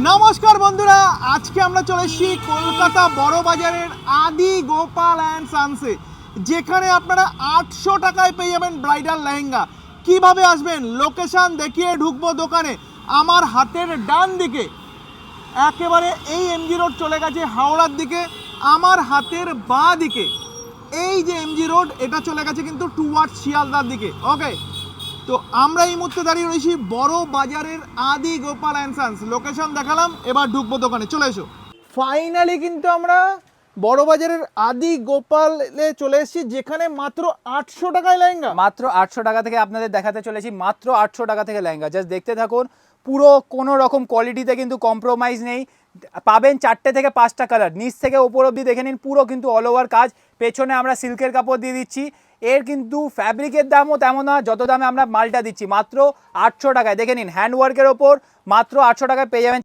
নমস্কার বন্ধুরা, আজকে আমরা চলে এসেছি কলকাতা বড় বাজারের আদি গোপাল অ্যান্ড সানসে, যেখানে আপনারা 800 টাকায় পেয়ে যাবেন ব্রাইডাল লেহেঙ্গা। কিভাবে আসবেন লোকেশন দেখিয়ে ঢুকবো দোকানে। আমার হাতের ডান দিকে একেবারে এই এমজি রোড চলে গেছে হাওড়ার দিকে, আমার হাতের বাঁ দিকে এই যে এমজি রোড এটা চলে গেছে কিন্তু টুয়ার্ডস শিয়ালদার দিকে। ওকে, তো আমরা এই মুহূর্তে দাঁড়িয়ে রয়েছি বড় বাজারের আদি গোপাল অ্যান্ড সান্স। লোকেশন দেখালাম, এবার ঢুকবো দোকানে, চলে এসো। ফাইনালি কিন্তু আমরা বড় বাজারের আদি গোপালে চলে এসেছি, যেখানে মাত্র 800 টাকায় লেহেঙ্গা। মাত্র 800 টাকা থেকে আপনাদের দেখাতে চলেছি, মাত্র 800 টাকা থেকে লেহেঙ্গা। জাস্ট দেখতে থাকুন, পুরো কোনো রকম কোয়ালিটিতে কিন্তু কম্প্রোমাইজ নেই। পাবেন 4টে থেকে 5টা কালার, নিচ থেকে ওপর অবধি দেখে নিন, পুরো কিন্তু অল ওভার কাজ। পেছনে আমরা সিল্কের কাপড় দিয়ে দিচ্ছি। এর কিন্তু ফ্যাব্রিকের দামও তেমন না যত দামে আমরা মালটা দিচ্ছি, মাত্র 800 টাকায়। দেখে নিন, হ্যান্ডওয়ার্কের ওপর মাত্র 800 টাকায় পেয়ে যাবেন